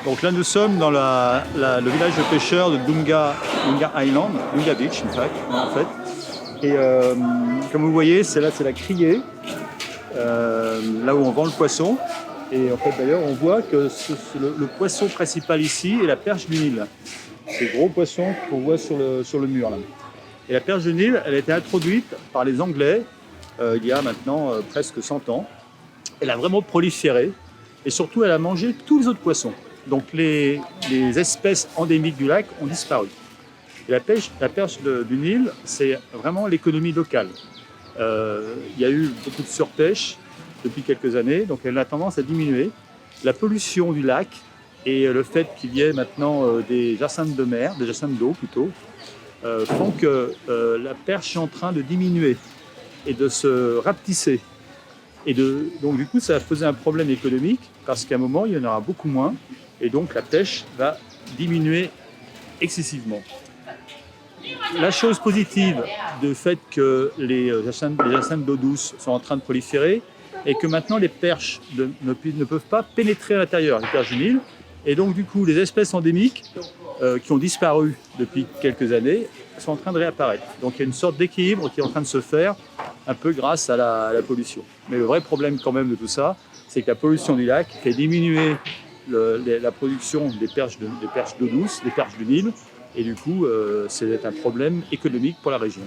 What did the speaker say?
Donc là, nous sommes dans le village de pêcheurs de Dunga Island, Dunga Beach en fait. Et comme vous voyez, c'est la criée, là où on vend le poisson. Et en fait, d'ailleurs, on voit que le poisson principal ici est la perche du Nil. Ces gros poissons qu'on voit sur le mur là. Et la perche du Nil, elle a été introduite par les Anglais il y a maintenant presque 100 ans. Elle a vraiment proliféré et surtout, elle a mangé tous les autres poissons. Donc les espèces endémiques du lac ont disparu. Et la perche du Nil, c'est vraiment l'économie locale. Il y a eu beaucoup de surpêche depuis quelques années, donc elle a tendance à diminuer. La pollution du lac et le fait qu'il y ait maintenant des jacinthes de mer, des jacinthes d'eau plutôt, font que la perche est en train de diminuer et de se rapetisser. Donc du coup, ça va poser un problème économique parce qu'à un moment, il y en aura beaucoup moins et donc la pêche va diminuer excessivement. La chose positive du fait que les jacinthes d'eau douce sont en train de proliférer est que maintenant les perches ne peuvent pas pénétrer à l'intérieur, les perches du Nil. Et donc du coup, les espèces endémiques qui ont disparu depuis quelques années sont en train de réapparaître. Donc il y a une sorte d'équilibre qui est en train de se faire un peu grâce à la pollution. Mais le vrai problème quand même de tout ça, c'est que la pollution du lac fait diminuer la production des perches d'eau douce, des perches du Nil, et du coup, c'est un problème économique pour la région.